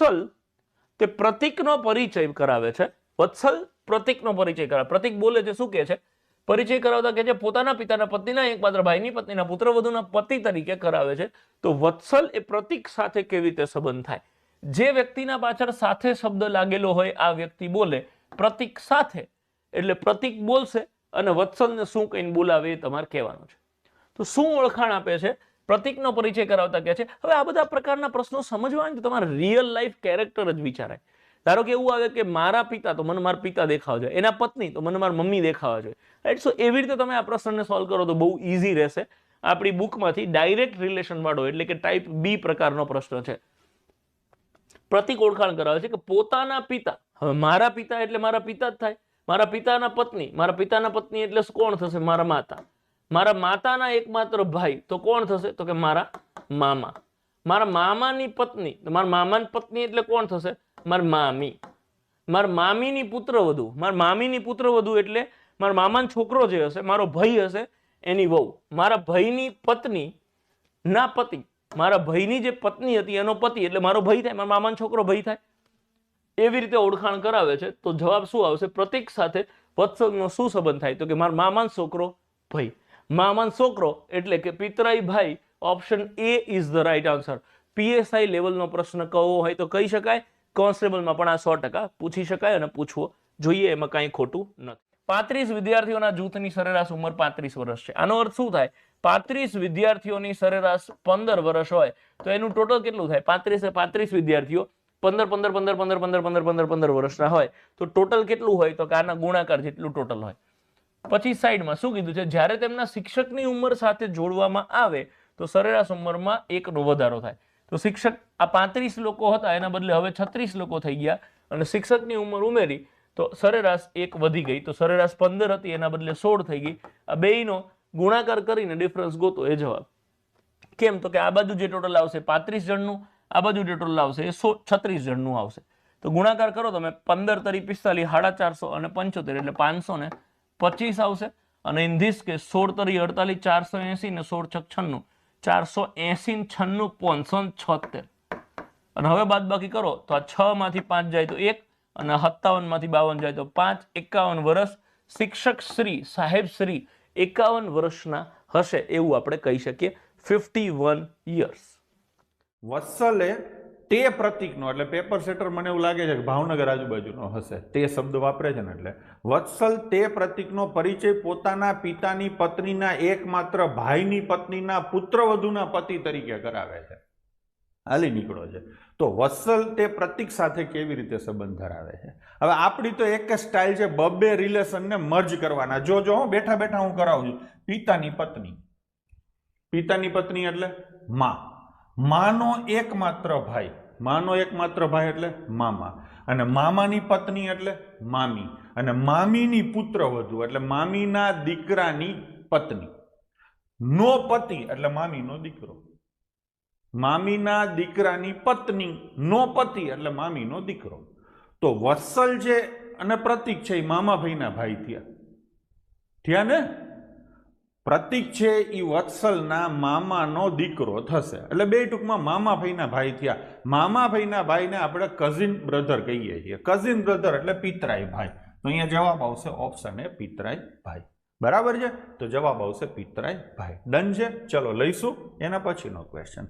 વત્સલ તે પ્રતીકનો પરિચય કરાવે છે. વત્સલ પ્રતીકનો પરિચય કરાવે. પ્રતીક બોલે છે, શું કહે છે? પરિચય કરાવતા કહે છે પોતાના પિતાના પત્નીના એકમાત્ર ભાઈની પત્નીના પુત્રવધુના પતિ તરીકે કરાવે છે. તો વત્સલ એ પ્રતીક સાથે કેવી રીતે સંબંધ થાય? જે વ્યક્તિના પાછળ સાથે શબ્દ લાગેલો હોય આ વ્યક્તિ બોલે પ્રતીક સાથે, એટલે પ્રતીક બોલશે અને વત્સલને શું કહીને બોલાવે એ તમારે કહેવાનું છે. તો શું ઓળખાણ આપે છે? પ્રતીકનો પરિચય કરાવતા કહે છે. હવે આ બધા પ્રકારના પ્રશ્નો સમજવા હોય તો તમારે રિયલ લાઈફ કેરેક્ટર જ વિચારાય. ધારો કે એવું આવે કે મારા પિતા તો મને મારા પિતા દેખાવા જોઈએ, એના પત્ની તો મને મારા મમ્મી દેખાવા જોઈએ, રાઈટ? સો એવી રીતે તમે આ પ્રશ્નને સોલ્વ કરો તો બહુ ઇઝી રહેશે. આપણી બુકમાંથી ડાયરેક્ટ રિલેશન વાળો એટલે કે ટાઈપ બી પ્રકારનો પ્રશ્ન છે. પ્રતીક ઓળખાણ કરાવે છે કે પોતાના પિતા, હવે મારા પિતા એટલે મારા પિતા જ થાય. મારા પિતાના પત્ની, મારા પિતાના પત્ની એટલે કોણ થશે? મારા માતા. મારા માતાના એકમાત્ર ભાઈ તો કોણ થશે? તો કે મારા મામા. મારા મામાની પત્ની, મારા મામાની પત્ની એટલે કોણ થશે? મારી મામી. મારા મામીની પુત્રવધુ, મારા મામીની પુત્રવધુ એટલે મારા મામાનો છોકરો જે હશે, મારો ભાઈ હશે, એની વહુ. મારા ભાઈની પત્ની ના પતિ, મારા ભાઈની જે પત્ની હતી એનો પતિ એટલે મારો ભાઈ થાય, મારા મામાનો છોકરો ભાઈ થાય. એવી રીતે ઓળખાણ કરાવે છે. તો જવાબ શું આવશે? પ્રતીક સાથે વત્સલનો શું સંબંધ થાય? તો કે મારા મામાનો છોકરો ભાઈ. મામાનો છોકરો એટલે કે પિતરાઈ ભાઈ. Option A is the right answer. PSI લેવલનો પ્રશ્ન કહો હોય તો કહી શકાય, કોન્સ્ટેબલમાં પણ આ 100% પૂછી શકાય અને પૂછવો જોઈએ, એમાં કાંઈ ખોટું નથી. 35 વિદ્યાર્થીઓના જૂથની સરેરાશ ઉંમર 35 વર્ષ છે. આનો અર્થ શું થાય? 35 વિદ્યાર્થીઓની સરેરાશ 15 વર્ષ હોય તો એનું ટોટલ કેટલું થાય? 35 વિદ્યાર્થીઓ 15 વર્ષના હોય તો ટોટલ કેટલું હોય? તો કે આના ગુણાકાર જેટલું ટોટલ હોય. પછી સાઈડમાં શું કીધું છે? જ્યારે તેમના શિક્ષકની ઉંમર સાથે જોડવામાં આવે તો સરેરાશ ઉંમરમાં 1નો વધારો થાય. તો શિક્ષક આ 35 લોકો હતા એના બદલે હવે 36 લોકો થઈ ગયા અને શિક્ષકની ઉંમર ઉમેરી તો સરેરાશ 1 વધી ગઈ. તો સરેરાશ 15 હતી એના બદલે 16 થઈ ગઈ. આ બેયનો ગુણાકાર કરીને ડિફરન્સ ગોતો એ જવાબ. કેમ? તો કે આ બાજુ જે ટોટલ આવશે 35 જણનું, આ બાજુ જે ટોટલ આવશે એ 36 જણનું આવશે. તો ગુણાકાર કરો તમે 15 તરી 45, 450 અને 75 એટલે 525 આવશે. અને ઇન ધીસ કેસ 16 તરી 48, 480 ને 16 છક 96, 480 96 576. અને હવે બાદ બાકી કરો તો આ 6 માંથી 5 જાય તો 1 અને 57 માંથી 52 જાય તો 5. 51 વર્ષ શિક્ષક શ્રી, સાહેબ શ્રી 51 વર્ષના હશે એવું આપણે કહી શકીએ. 51 years. વત્સલે તે પ્રતીકનો એટલે પેપર સેટર મને એવું લાગે છે કે ભાવનગર આજુબાજુનો હશે, તે શબ્દ વાપરે છે ને એટલે વત્સલ તે પ્રતીકનો પરિચય પોતાના પિતાની પત્નીના એકમાત્ર ભાઈની પત્નીના પુત્રવધુના પતિ તરીકે કરાવે છે. હાલી નીકળો છે. તો વત્સલ તે પ્રતીક સાથે કેવી રીતે સંબંધ ધરાવે છે? હવે આપણી તો એક જ સ્ટાઇલ છે, બબ્બે રિલેશનને મર્જ કરવાના. જો બેઠા બેઠા હું કરાવું છું. પિતાની પત્ની, પિતાની પત્ની એટલે માં, માનો એકમાત્ર ભાઈ, માનો એકમાત્ર ભાઈ એટલે મામા, અને મામાની પત્ની એટલે મામી, અને મામીની પુત્રવધુ એટલે મામીના દીકરાની પત્ની. નો પતિ એટલે મામીનો દીકરો, મામીના દીકરાની પત્ની નો પતિ એટલે મામીનો દીકરો. તો વત્સલ છે અને પ્રતીક છે એ મામા ભાઈના ભાઈ થયા ને? પ્રતીક છે એ વત્સલના મામાનો દીકરો થશે એટલે બે ટૂંકમાં મામા ભાઈના ભાઈ થયા. મામા ભાઈના ભાઈને આપણે કઝિન બ્રધર કહીએ છીએ. કઝિન બ્રધર એટલે પિતરાઈ ભાઈ. તો અહીંયા જવાબ આવશે ઓપ્શન એ, પિતરાઈ ભાઈ. બરાબર છે? તો જવાબ આવશે પિતરાઈ ભાઈ. ડન છે? ચલો લઈશું એના પછીનો ક્વેશ્ચન.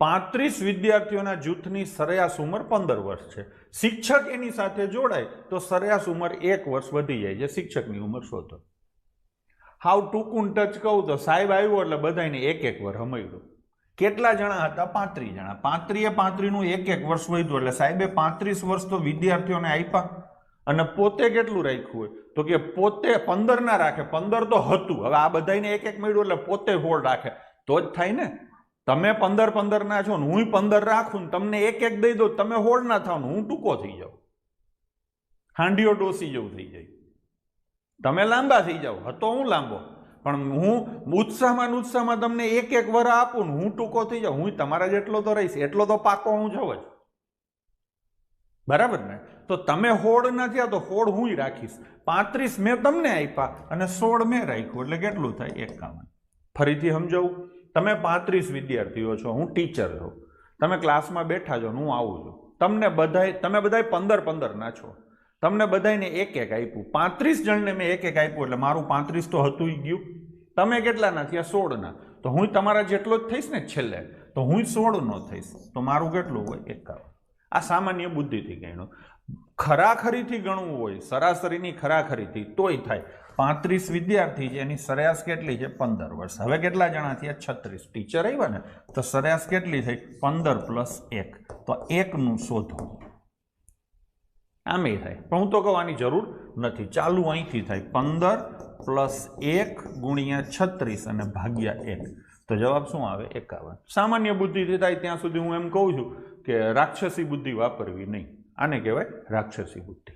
35 વિદ્યાર્થીઓના જૂથની સરેરાશ ઉંમર 15 વર્ષ છે. શિક્ષક એની સાથે જોડાય તો સરેરાશ ઉંમર 1 વર્ષ વધી જાય છે. શિક્ષકની ઉંમર શોધો. હાવ ટૂંકું ટચ કહું તો સાહેબ આવ્યો એટલે બધાને 1-1 વર્ષ હમાયું. કેટલા જણા હતા? 35 જણા. 35 નું 1-1 વર્ષ વધ્યું એટલે સાહેબે 35 વર્ષ તો વિદ્યાર્થીઓને આપ્યા. અને પોતે કેટલું રાખ્યું હોય? તો કે પોતે 15 ના રાખે, 15 તો હતું. હવે આ બધાને 1-1 મળ્યું એટલે પોતે 16 રાખે તો જ થાય ને. તમે 15 ના છો ને હું 15 રાખું ને તમને 1-1 દઈ દઉં, તમે 16 ના થાવ ને હું ટૂંકો થઈ જાઉં, હાંડીઓ ડોસી જેવું થઈ જાય. તમે લાંબા થઈ જાઓ, હતો હું લાંબો, પણ હું ઉત્સાહમાં તમને 1-1 વર્ષ આપું ને હું ટૂંકો થઈ જાઉં, હું તમારા જેટલો તો રહીશ, એટલો તો પાકો હું જવ જ. બરાબર ને? તો તમે 16 ના થયા તો 16 હું રાખીશ. 35 મેં તમને આપ્યા અને 16 મેં રાખ્યું એટલે કેટલું થાય? 51. ફરીથી સમજાવું. તમે 35 વિદ્યાર્થીઓ છો, હું ટીચર છું, તમે ક્લાસમાં બેઠા છો, હું આવું છું, તમે બધાય 15 ના છો, તમને બધાયને એક એક આપ્યું, 35 જણને મેં એક એક આપ્યું, એટલે મારું 35 તો હતું ય ગયું. તમે કેટલાના થયા? 16 ના. તો હું તમારા જેટલો જ થઈશ ને છેલ્લે, તો હું 16 નો થઈશ, તો મારું કેટલું હોય? 51. આ સામાન્ય બુદ્ધિથી ગણ્યું. ખરાખરીથી ગણવું હોય, સરાસરીની ખરાખરીથી, તોય થાય. 35 વિદ્યાર્થી છે, એની સરેરાશ કેટલી છે? 15 વર્ષ. હવે કેટલા જણા થયા? 36. ટીચર આવ્યા ને, તો સરેરાશ કેટલી થઈ? 15 + 1. તો 1 નું શોધો. આમે થાય, પણ હું તો કહેવાની જરૂર નથી. ચાલુ અહીંથી થાય 15 + 1 × 36 અને ભાગ્યા 1. તો જવાબ શું આવે? 51. સામાન્ય બુદ્ધિથી થાય ત્યાં સુધી હું એમ કહું છું કે રાક્ષસી બુદ્ધિ વાપરવી નહીં. આને કહેવાય રાક્ષસી બુદ્ધિ.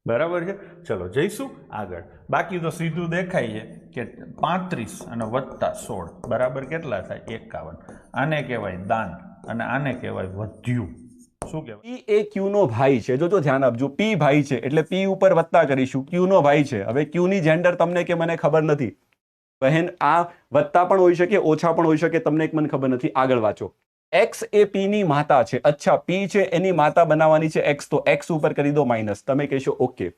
બરાબર છે? ચલો જઈશું આગળ. બાકી તો સીધું દેખાય છે કે 35 અને +16 બરાબર કેટલા થાય? 51. આને કહેવાય દાન અને આને કહેવાય વધ્યું. શું કહેવાય? પી એ ક્યુ નો ભાઈ છે. જો ધ્યાન આપજો, પી ભાઈ છે એટલે પી ઉપર વત્તા કરીશું. ક્યુ નો ભાઈ છે. હવે ક્યુ ની જેન્ડર તમને કે મને ખબર નથી બહેન. આ વત્તા પણ હોઈ શકે, ઓછા પણ હોઈ શકે, તમને એક મને ખબર નથી. આગળ વાંચો. એક્સ એ પી ની માતા છે. અચ્છા, પી છે એની માતા બનાવવાની છે એક્સ, તો એક્સ ઉપર કરી દો માઇનસ. તમે કહેશો ઓકે.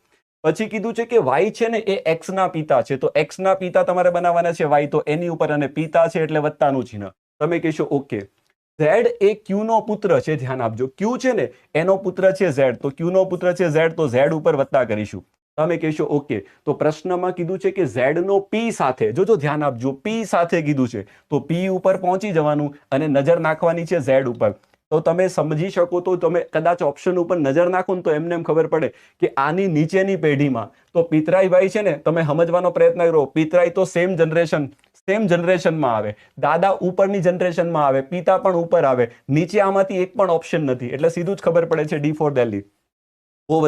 પછી કીધું છે કે વાય છે ને એ એક્સ ના પિતા છે, તો એક્સ ના પિતા તમારે બનાવવાના છે વાય, તો એની ઉપર, અને પિતા છે એટલે વત્તાનું ચિહ્ન. તમે કહેશો ઓકે. ઝેડ એ ક્યુ નો પુત્ર છે. ધ્યાન આપજો, ક્યુ છે ને એનો પુત્ર છે ઝેડ, તો ક્યુ નો પુત્ર છે ઝેડ, તો ઝેડ ઉપર વત્તા કરીશું. તમે કહેશો ઓકે. તો પ્રશ્નમાં કીધું છે કે ઝેડ નો પી સાથે, જો ધ્યાન આપજો, પી સાથે કીધું છે, તો પી ઉપર પહોંચી જવાનું અને નજર નાખવાની છે ઝેડ ઉપર. તો તમે સમજી શકો, તો તમે કદાચ ઓપ્શન ઉપર નજર નાખો ને તો એમને એમ ખબર પડે કે આની નીચેની પેઢીમાં તો પિતરાઈ ભાઈ છે ને, તમે સમજવાનો પ્રયત્ન કરો. પિતરાઈ તો સેમ જનરેશનમાં આવે, દાદા ઉપરની જનરેશનમાં આવે, પિતા પણ ઉપર આવે, નીચે આમાંથી એક પણ ઓપ્શન નથી, એટલે સીધું જ ખબર પડે છે ડી ફોર દિલ્હી. બહુ બધા